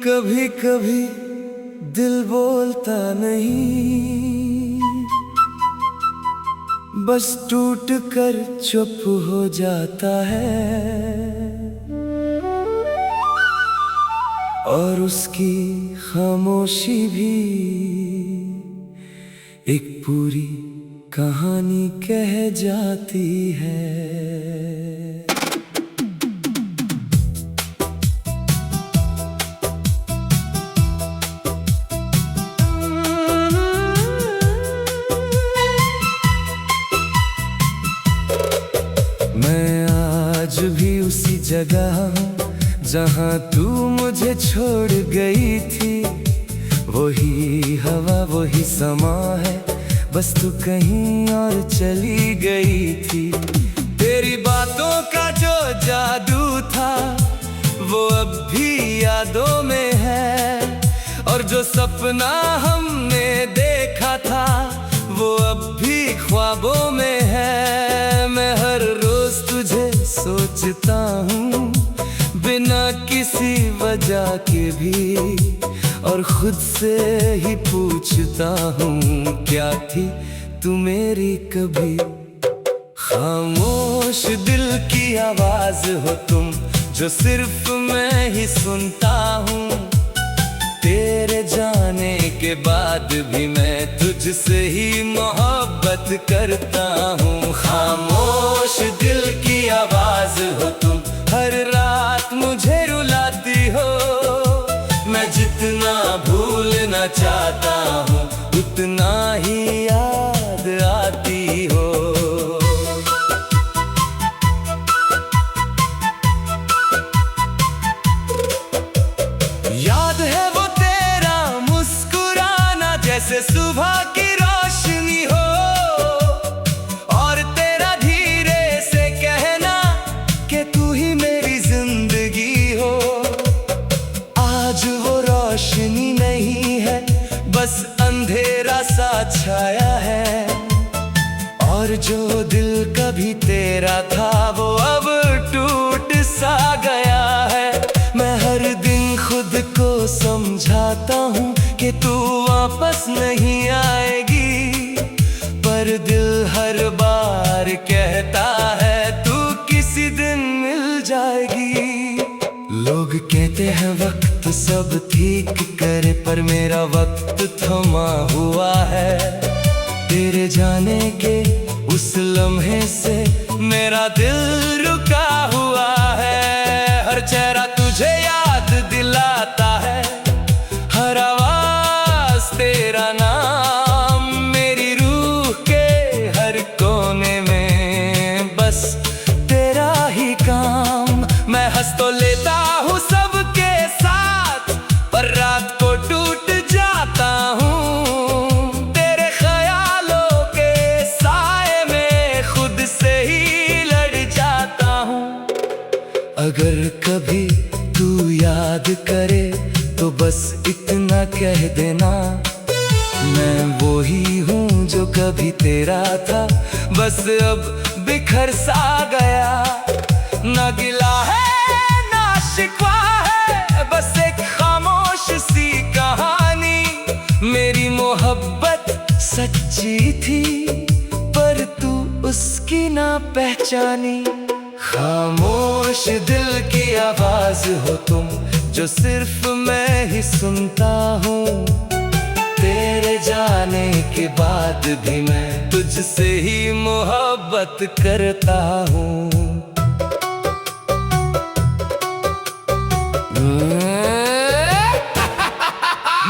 कभी कभी दिल बोलता नहीं, बस टूट कर चुप हो जाता है। और उसकी खामोशी भी एक पूरी कहानी कह जाती है। मैं आज भी उसी जगह हूँ जहाँ तू मुझे छोड़ गई थी। वही हवा वही समा है, बस तू कहीं और चली गई थी। तेरी बातों का जो जादू था वो अब भी यादों में है, और जो सपना हमने देखा था वो अब भी ख्वाबों में है। मैं हर रोज तुझे सोचता हूँ बिना किसी वजह के भी, और खुद से ही पूछता हूँ क्या थी तू मेरी कभी। खामोश दिल की आवाज हो तुम, जो सिर्फ मैं ही सुनता हूँ। तेरे जाने के बाद भी मैं तुझसे ही मोहब्बत करता हूँ। खामोश दिल की आवाज हो तुम, हर रात मुझे रुलाती हो। मैं जितना भूलना चाहता हूँ उतना ही याद आती हो। याद है वो तेरा मुस्कुराना जैसे सुबह की रोशनी हो, और तेरा धीरे से कहना कि तू ही मेरी जिंदगी हो। आज वो रोशनी नहीं है, बस अंधेरा सा छाया है, और जो दिल कभी तेरा था वो अब टूट सा गया है। मैं हर दिन खुद को समझाता हूँ कि तू वापस नहीं आएगी, पर दिल हर बार कहता है तू किसी दिन मिल जाएगी। लोग कहते हैं वक्त सब ठीक करे, पर मेरा वक्त थमा हुआ है। तेरे जाने के उस लम्हे से मेरा दिल रुका हुआ है। हर चेहरा तुझे याद दिलाता है, हर आवाज तेरा नाम, मेरी रूह के हर कोने में बस तेरा ही काम। मैं हंस तो लेता हूँ सबके साथ, पर रात को टूट जाता हूँ। तेरे ख्यालों के साए में खुद से ही लड़ जाता हूँ। अगर कभी तू याद करे तो बस इतना कह देना, मैं वो ही हूँ जो कभी तेरा था, बस अब बिखर सा गया। ना गिला है ना शिकवा है, बस एक खामोश सी कहानी। मेरी मोहब्बत सच्ची थी, पर तू उसकी ना पहचानी। खामोश दिल की आवाज हो तुम, जो सिर्फ मैं ही सुनता हूँ। तेरे जाने के बाद भी मैं तुझसे ही मोहब्बत करता हूँ।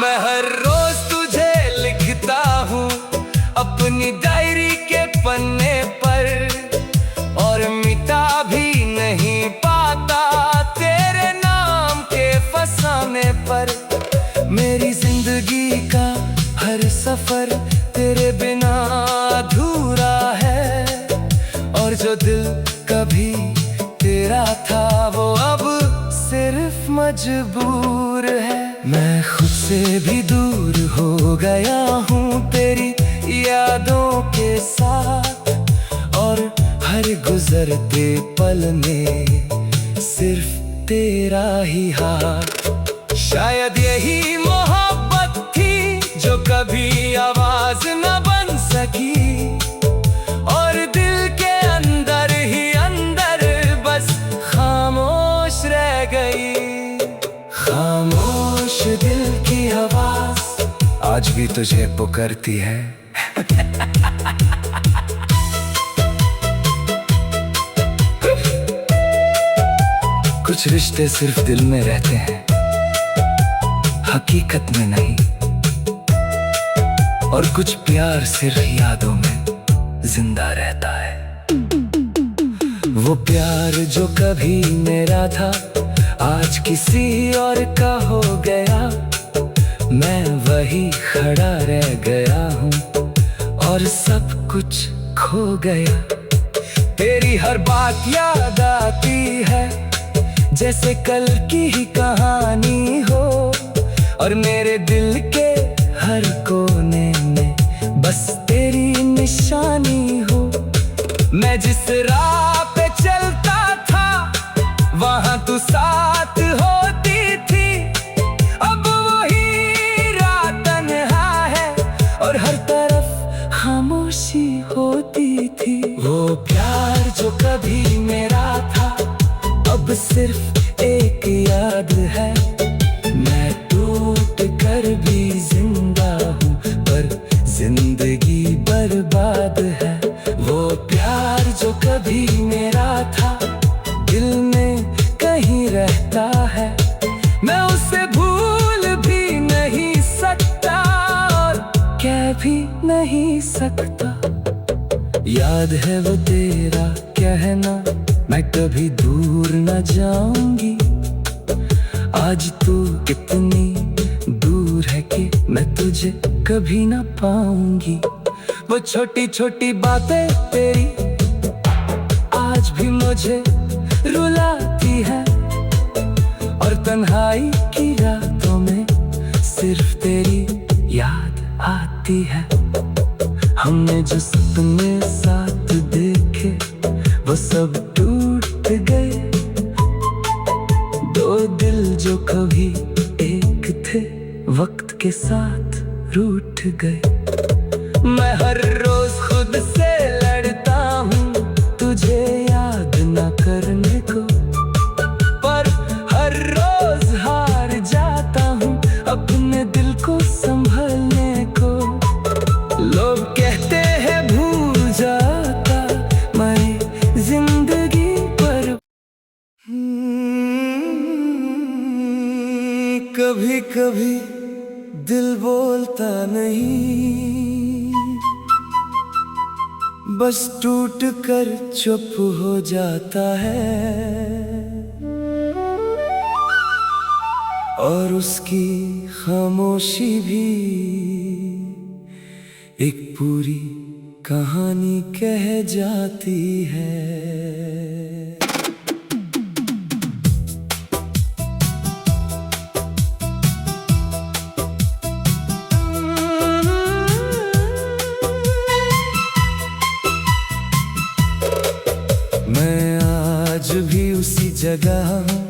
मैं हर रोज तुझे लिखता हूँ अपनी डायरी के पन्ने पर, और मिटा भी नहीं पाता तेरे नाम के फसाने पर। मेरी जिंदगी का हर सफर तेरे बिना अधूरा है, और जो दिल कभी तेरा था वो अब सिर्फ मजबूर है। मैं खुद से भी दूर हो गया हूँ तेरी यादों के साथ, और हर गुजरते पल में सिर्फ तेरा ही हाथ। शायद यही मोहब्बत थी जो कभी आवाज न बन सकी, और दिल के अंदर ही अंदर बस खामोश रह गई। खामोश दिल की आवाज आज भी तुझे पुकारती है। कुछ रिश्ते सिर्फ दिल में रहते हैं, हकीकत में नहीं, और कुछ प्यार सिर्फ यादों में जिंदा रहता है। वो प्यार जो कभी मेरा था आज किसी और का हो गया, मैं वही खड़ा रह गया हूँ और सब कुछ खो गया। तेरी हर बात याद आती है जैसे कल की ही कहानी हो, और मेरे दिल के हर कोने में बस तेरी निशानी हो। मैं जिस राह पे चलता था वहाँ तू साथ होती थी, अब वही राह तन्हा है और हर तरफ खामोशी होती थी। वो प्यार जो कभी मेरा था अब सिर्फ एक याद है। मैं टूट कर भी जिंदा हूँ पर जिंदगी बर्बाद है। वो प्यार जो कभी मेरा था दिल में कहीं रहता है, मैं उसे भूल भी नहीं सकता और कह भी नहीं सकता। याद है वो तेरा कहना मैं कभी दूर न जाऊंगी, आज तू कितनी दूर है कि मैं तुझे कभी न पाऊंगी। वो छोटी छोटी बातें तेरी आज भी मुझे रुलाती है, और तन्हाई की रातों में सिर्फ तेरी याद आती है। हमने जो सपने साथ देखे वो सब टूट गए, दो दिल जो कभी एक थे वक्त के साथ रूठ गए। मैं हर रोज खुद से लड़ता हूँ तुझे याद न करने को, पर हर रोज हार जाता हूँ अपने दिल को संभलने को। लोग कहते हैं भूल जाता मैं जिंदगी पर, कभी कभी दिल बोलता नहीं, बस टूट कर चुप हो जाता है, और उसकी खामोशी भी एक पूरी कहानी कह जाती है। मैं आज भी उसी जगह हूँ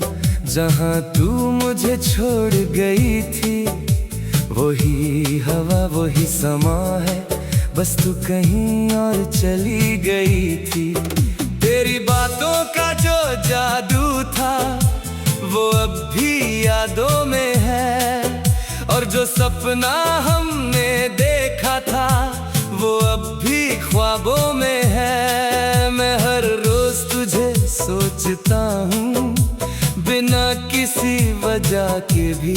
जहाँ तू मुझे छोड़ गई थी। वही हवा वही समा है, बस तू कहीं और चली गई थी। तेरी बातों का जो जादू था वो अब भी यादों में है, और जो सपना हमने देखा था वो अब भी ख्वाबों में है। मैं हर रोज तुझे सोचता हूँ बिना किसी वजह के भी,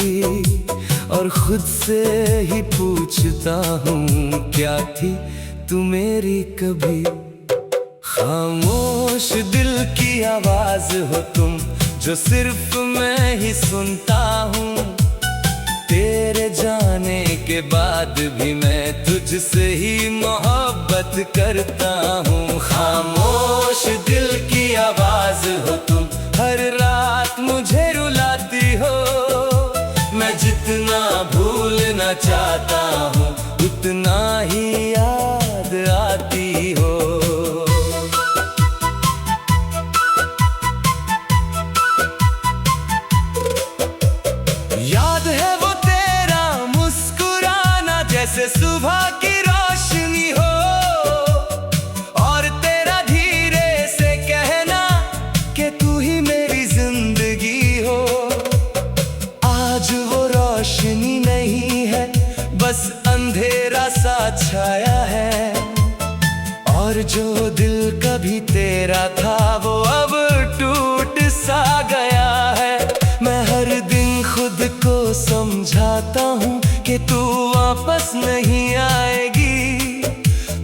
और खुद से ही पूछता हूँ क्या थी तू मेरी कभी। खामोश दिल की आवाज हो तुम जो सिर्फ मैं ही सुनता हूँ। तेरे जाने के बाद भी मैं तुझसे ही मोहब्बत करता हूँ। खामोश दिल की आवाज हो तुम, हर रात मुझे रुलाती हो। मैं जितना भूलना चाहता हूँ उतना ही याद आती हो। याद जैसे सुबह की रोशनी हो, और तेरा धीरे से कहना कि तू ही मेरी जिंदगी हो। आज वो रोशनी नहीं है, बस अंधेरा सा छाया है, और जो दिल कभी तेरा था वो अब टूट सा गया है। मैं हर दिन खुद को समझाता हूँ कि तू वापस नहीं आएगी,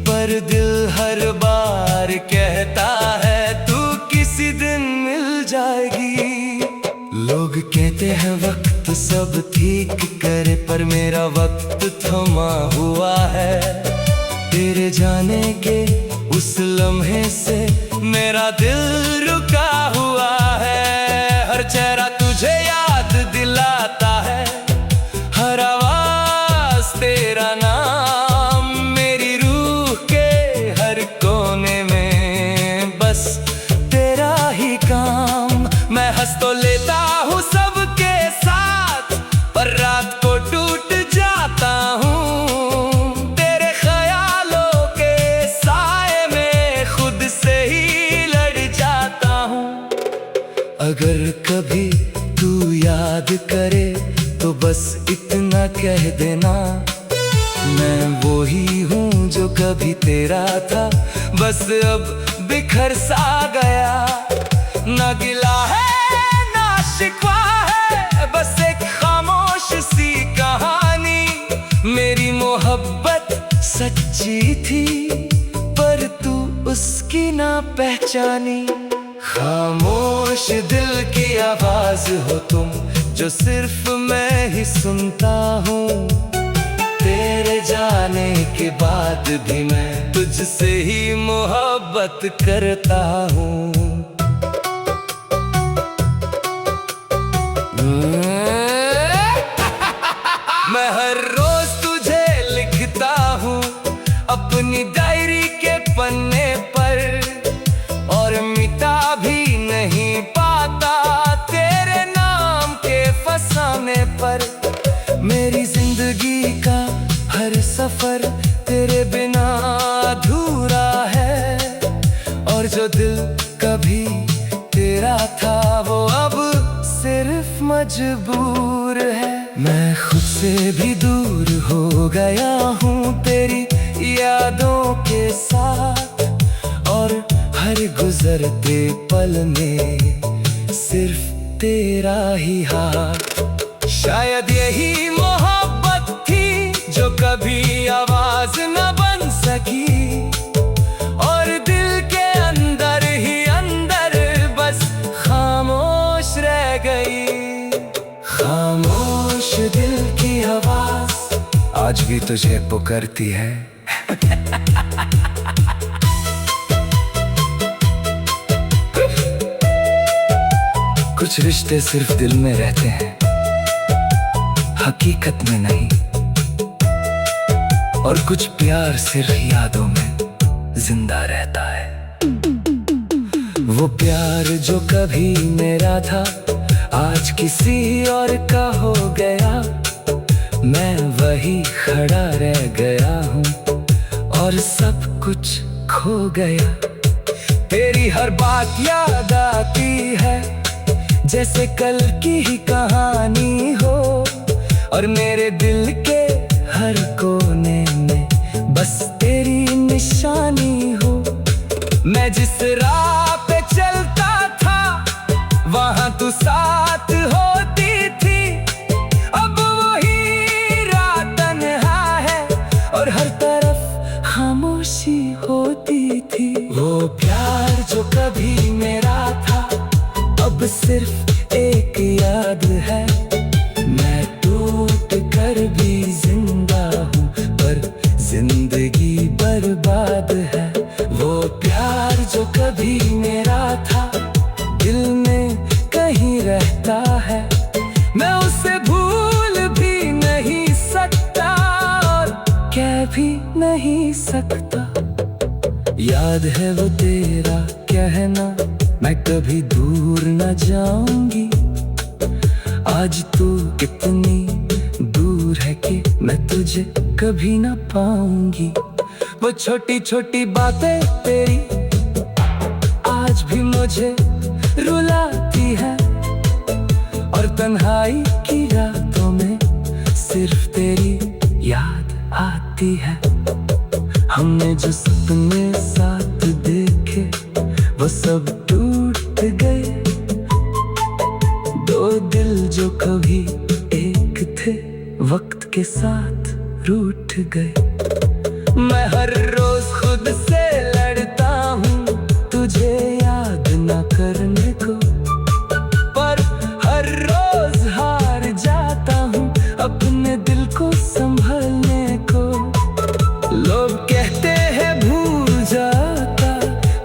पर दिल हर बार कहता है तू किसी दिन मिल जाएगी। लोग कहते हैं वक्त सब ठीक करे, पर मेरा वक्त थमा हुआ है। तेरे जाने के उस लम्हे से मेरा दिल रुका हुआ है। हर चेहरा तुझे याद दिलाता है, हर आवाज तेरा नाम, मेरी रूह के हर कोने में बस तेरा ही काम। मैं हंस तो लेता हूँ सबके साथ, पर रात को टूट जाता हूँ। तेरे ख्यालों के साए में खुद से ही लड़ जाता हूँ। अगर कभी तू याद करे तो बस इतना कह देना, मैं वो ही हूँ जो कभी तेरा था, बस अब बिखर सा गया। ना गिला है ना शिकवा है, बस एक खामोश सी कहानी। मेरी मोहब्बत सच्ची थी, पर तू उसकी ना पहचानी। खामोश दिल की आवाज हो तुम, जो सिर्फ मैं ही सुनता हूँ। तेरे जाने के बाद भी मैं तुझसे ही मोहब्बत करता हूँ। मैं हर रोज तुझे लिखता हूँ अपनी डायरी के पन्ने पर, और मिटा भी नहीं पाता तेरे नाम के फसाने पर। मेरी जिंदगी का हर सफर तेरे बिना अधूरा है, और जो दिल कभी तेरा था वो अब सिर्फ मजबूर है। मैं खुद से भी दूर हो गया हूँ तेरी यादों के साथ, और हर गुजरते पल में सिर्फ तेरा ही हाथ। शायद यही मोहब्बत थी जो कभी आवाज न बन सकी, और दिल के अंदर ही अंदर बस खामोश रह गई। खामोश दिल की आवाज आज भी तुझे पुकारती है। कुछ रिश्ते सिर्फ दिल में रहते हैं, हकीकत में नहीं, और कुछ प्यार सिर्फ यादों में जिंदा रहता है। वो प्यार जो कभी मेरा था आज किसी और का हो गया। मैं वही खड़ा रह गया हूँ और सब कुछ खो गया। तेरी हर बात याद आती है जैसे कल की ही कहानी हो, और मेरे दिल के हर कोने में बस तेरी निशानी हो। मैं जिस राह पे चलता था वहाँ तू साथ होती थी, अब वही राह तन्हा है और हर तरफ खामोशी होती थी। वो प्यार जो कभी मेरा था अब सिर्फ एक याद है। मैं टूट कर भी जिंदा हूँ पर जिंदगी बर्बाद है। वो प्यार जो कभी मेरा था दिल में कहीं रहता है। मैं उसे भूल भी नहीं सकता और कह भी नहीं सकता। याद है वो तेरा कहना मैं कभी दूर न जाऊंगी। आज तू कितनी दूर है। कि मैं तुझे कभी ना पाऊंगी। वो छोटी छोटी बातें तेरी आज भी मुझे रुलाती है, और तन्हाई की रातों में सिर्फ तेरी याद आती है। हमने जो सपने साथ देखे वो सब टूट गए, दो दिल जो कभी एक थे वक्त के साथ रूठ गए। मैं हर रोज खुद से लड़ता हूँ तुझे याद न करने को, पर हर रोज हार जाता हूँ अपने दिल को संभलने को। लोग कहते हैं भूल जाता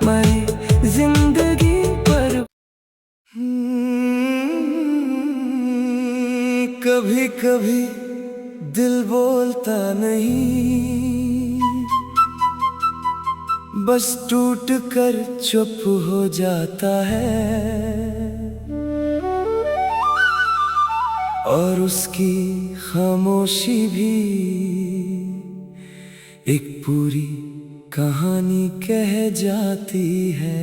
मैं जिंदगी पर, कभी कभी दिल बोलता नहीं, बस टूट कर चुप हो जाता है। और उसकी खामोशी भी एक पूरी कहानी कह जाती है।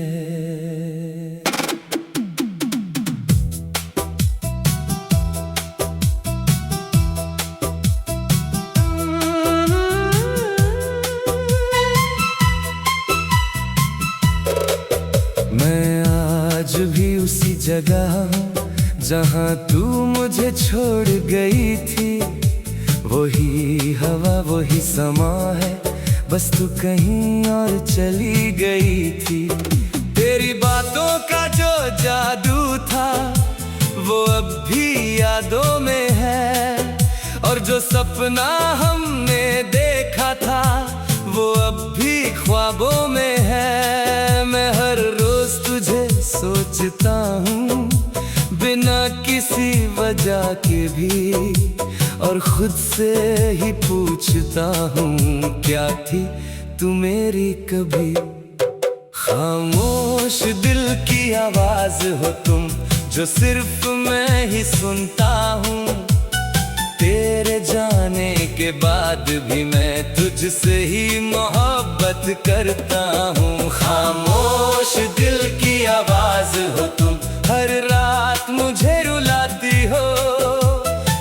मैं आज भी उसी जगह हूँ जहाँ तू मुझे छोड़ गई थी। वही हवा वही समा है, बस तू कहीं और चली गई थी। तेरी बातों का जो जादू था वो अब भी यादों में है, और जो सपना हमने देखा था वो अब भी ख्वाबों में है। मैं हर रोज तुझे सोचता हूँ बिना किसी वजह के भी, और खुद से ही पूछता हूँ क्या थी तू मेरी कभी। खामोश दिल की आवाज हो तुम जो सिर्फ मैं ही सुनता हूँ। तेरे जाने के बाद भी मैं तुझसे ही मोहब्बत करता हूँ। खामोश दिल की आवाज हो तुम, हर रात मुझे रुलाती हो।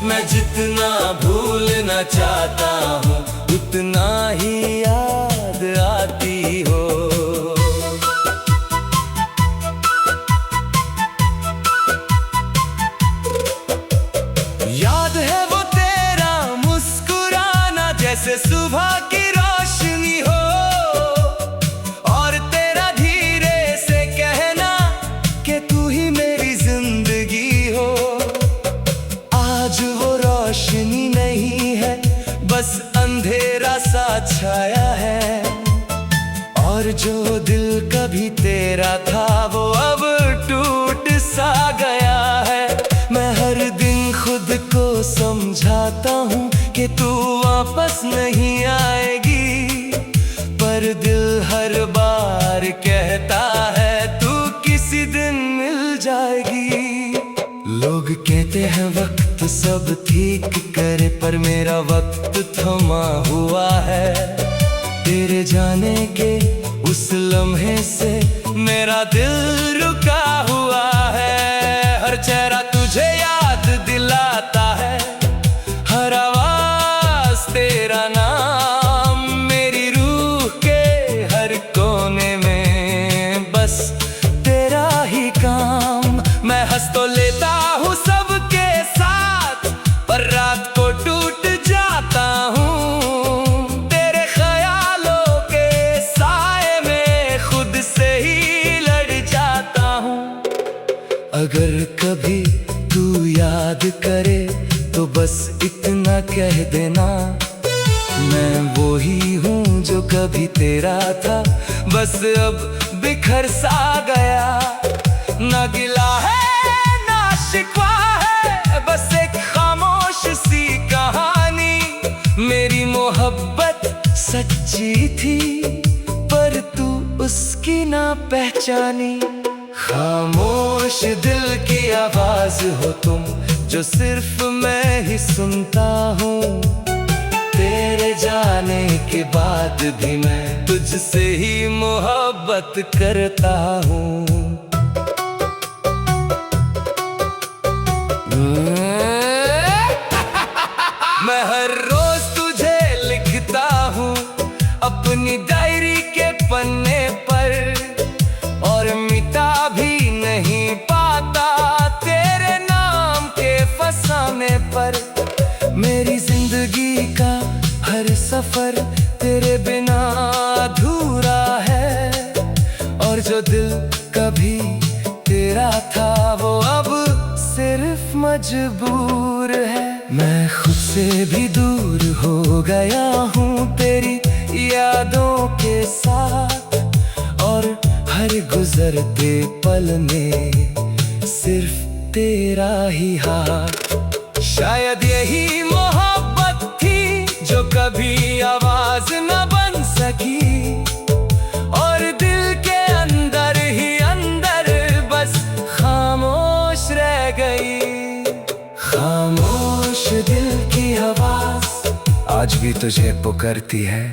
मैं जितना भूलना चाहता हूँ उतना ही याद आती हो। याद है वो तेरा मुस्कुराना जैसे सुबह की रोशनी हो, और तेरा धीरे से कहना कि तू ही मेरी जिंदगी हो। आज वो रोशनी नहीं है, बस अंधेरा सा छाया है, और जो दिल कभी तेरा था वो अब टूट सा गया है। मैं हर दिन खुद को समझाता हूँ कि तू वापस नहीं आएगी, पर दिल हर बार कहता है तू किसी दिन मिल जाएगी। लोग कहते हैं वक्त सब ठीक करे, पर मेरा वक्त थमा हुआ है। तेरे जाने के उस लम्हे से मेरा दिल रुका हुआ है। हर चेहरा तुझे याद दिलाता है, हर आवाज तेरा नाम, मेरी रूह के हर कोने में बस तेरा ही काम। मैं हंस तो लेता हूँ सबके साथ, पर रात को टूट जाता हूँ। तेरे ख्यालों के साए में खुद से ही लड़ जाता हूँ। अगर कभी तू याद करे तो बस इतना कह देना, मैं वो ही हूँ जो कभी तेरा था, बस अब बिखर सा गया। ना गिला है ना शिकवा है, बस एक खामोश सी कहानी। मेरी मोहब्बत सच्ची थी, पर तू उसकी ना पहचानी। खामोश दिल की आवाज हो तुम जो सिर्फ मैं ही सुनता हूँ। तेरे जाने के बाद भी मैं तुझसे ही मोहब्बत करता हूँ। मैं हर रोज तुझे लिखता हूँ अपनी डायरी के पन्ने पर, और मिटा भी नहीं पाता तेरे नाम के फसाने पर। मेरी जिंदगी का हर सफर तेरे बिना अधूरा है, और जो दिल कभी तेरा था वो अब सिर्फ मजबूर है। मैं खुद से भी दूर हो गया हूँ तेरी यादों के साथ, और हर गुजरते पल में सिर्फ तेरा ही हाथ। शायद यही मोहब्बत थी जो कभी आवाज न बन सकी, और दिल के अंदर ही अंदर बस खामोश रह गई। खामोश दिल की आवाज आज भी तुझे पुकारती है।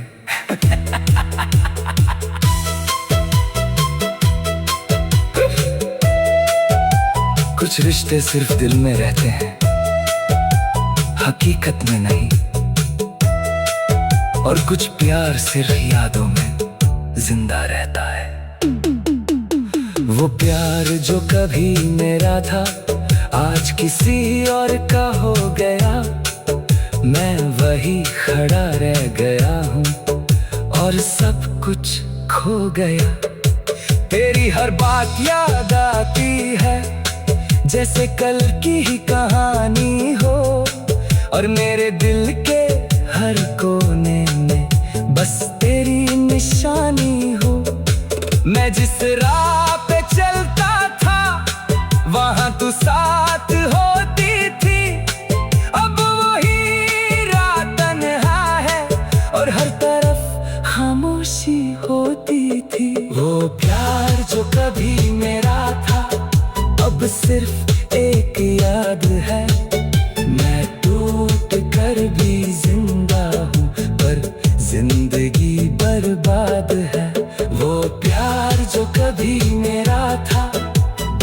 कुछ रिश्ते सिर्फ दिल में रहते हैं, हकीकत में नहीं, और कुछ प्यार सिर्फ यादों में जिंदा रहता है। वो प्यार जो कभी मेरा था आज किसी और का हो गया, मैं वही खड़ा रह गया हूँ और सब कुछ खो गया। तेरी हर बात याद आती है जैसे कल की ही कहानी हो, और मेरे दिल के हर कोने में बस तेरी निशानी हो। मैं जिस राह पे चलता था वहाँ तू साथ होती थी, अब वही राह तन्हा है और हर तरफ खामोशी होती थी। वो प्यार जो कभी मेरा था अब सिर्फ एक याद है। मैं टूट कर भी जिंदा हूँ पर जिंदगी बर्बाद है। वो प्यार जो कभी मेरा था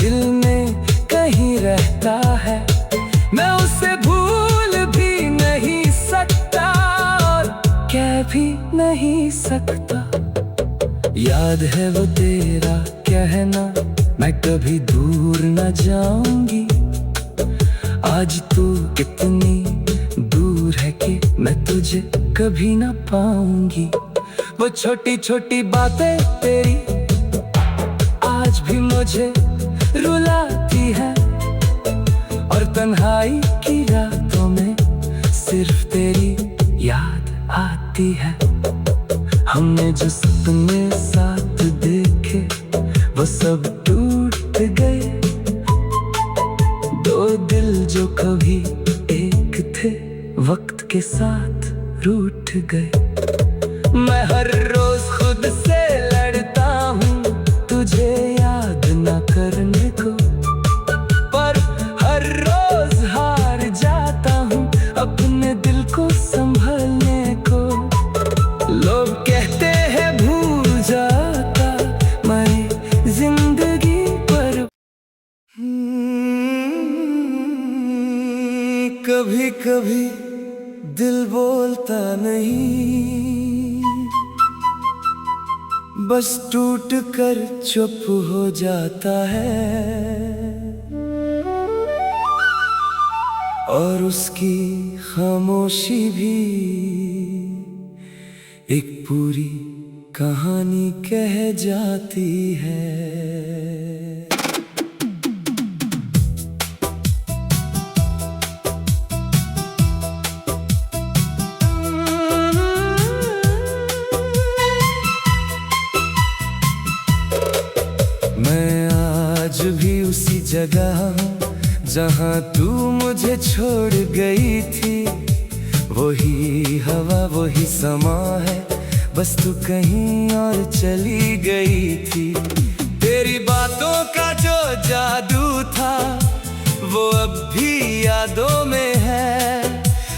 दिल में कहीं रहता है, मैं उसे भूल भी नहीं सकता और कह भी नहीं सकता। याद है वो तेरा कहना मैं कभी दूर न जाऊंगी, आज तू कितनी दूर है कि मैं तुझे कभी न पाऊंगी। वो छोटी छोटी बातें तेरी आज भी मुझे रुलाती है, और तन्हाई की रातों में सिर्फ तेरी याद आती है। हमने जो सपने साथ देखे वो सब टूट गए, दो दिल जो कभी एक थे वक्त के साथ रूठ गए। मैं हर रोज खुद से लड़ता हूँ तुझे याद न करने को, पर हर रोज हार जाता हूँ अपने दिल को संभलने को। लोग कहते हैं भूल जाता मैं जिंदगी पर, कभी कभी दिल बोलता नहीं, बस टूट कर चुप हो जाता है, और उसकी खामोशी भी एक पूरी कहानी कह जाती है। मैं आज भी उसी जगह हूँ जहाँ तू मुझे छोड़ गई थी। वही हवा वही समा है, बस तू कहीं और चली गई थी। तेरी बातों का जो जादू था वो अब भी यादों में है,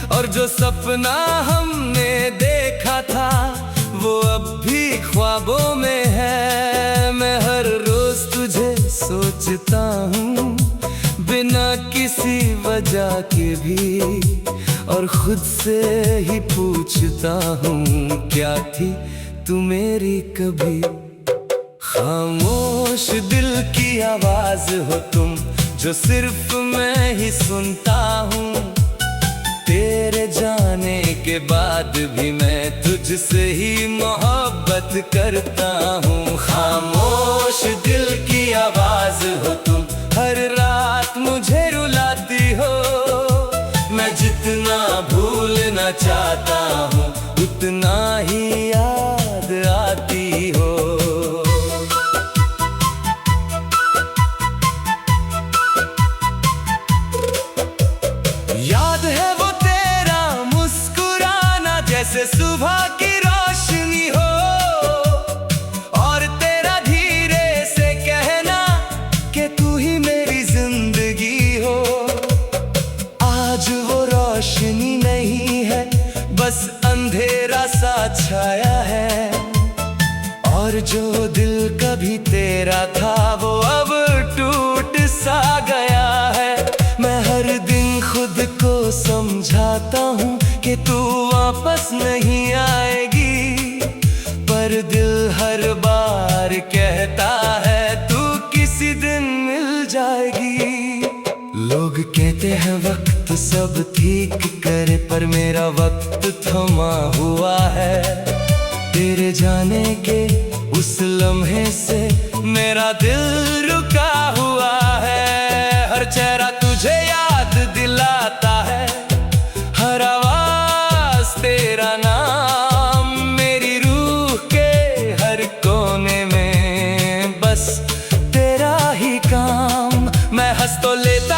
और जो सपना हमने था वो अब भी ख्वाबों में है। मैं हर रोज तुझे सोचता हूँ बिना किसी वजह के भी, और खुद से ही पूछता हूँ क्या थी तू मेरी कभी। खामोश दिल की आवाज हो तुम, जो सिर्फ मैं ही सुनता हूँ। तेरे जाने के बाद भी मैं तुझसे ही मोहब्बत करता हूँ। खामोश दिल की आवाज हो तुम, हर रात मुझे रुलाती हो। मैं जितना भूलना चाहता हूँ उतना ही याद आती हो। याद है वो तेरा मुस्कुराना, जैसे सुबह की रोशनी हो, और तेरा धीरे से कहना कि तू ही मेरी जिंदगी हो। आज वो रोशनी नहीं है, बस अंधेरा सा छाया है, और जो दिल कभी तेरा था वो अब टूट सा गया है। मैं हर दिन खुद को समझाता हूँ कि तू वापस नहीं आएगी, पर दिल हर बार कहता है तू किसी दिन मिल जाएगी। लोग कहते हैं वक्त सब ठीक करे, पर मेरा वक्त थमा हुआ है। तेरे जाने के उस लम्हे से मेरा दिल रुका हुआ है। हर चेहरा तुझे याद दिलाता है, हर आवाज तेरा नाम, मेरी रूह के हर कोने में बस तेरा ही काम। मैं हंस तो लेता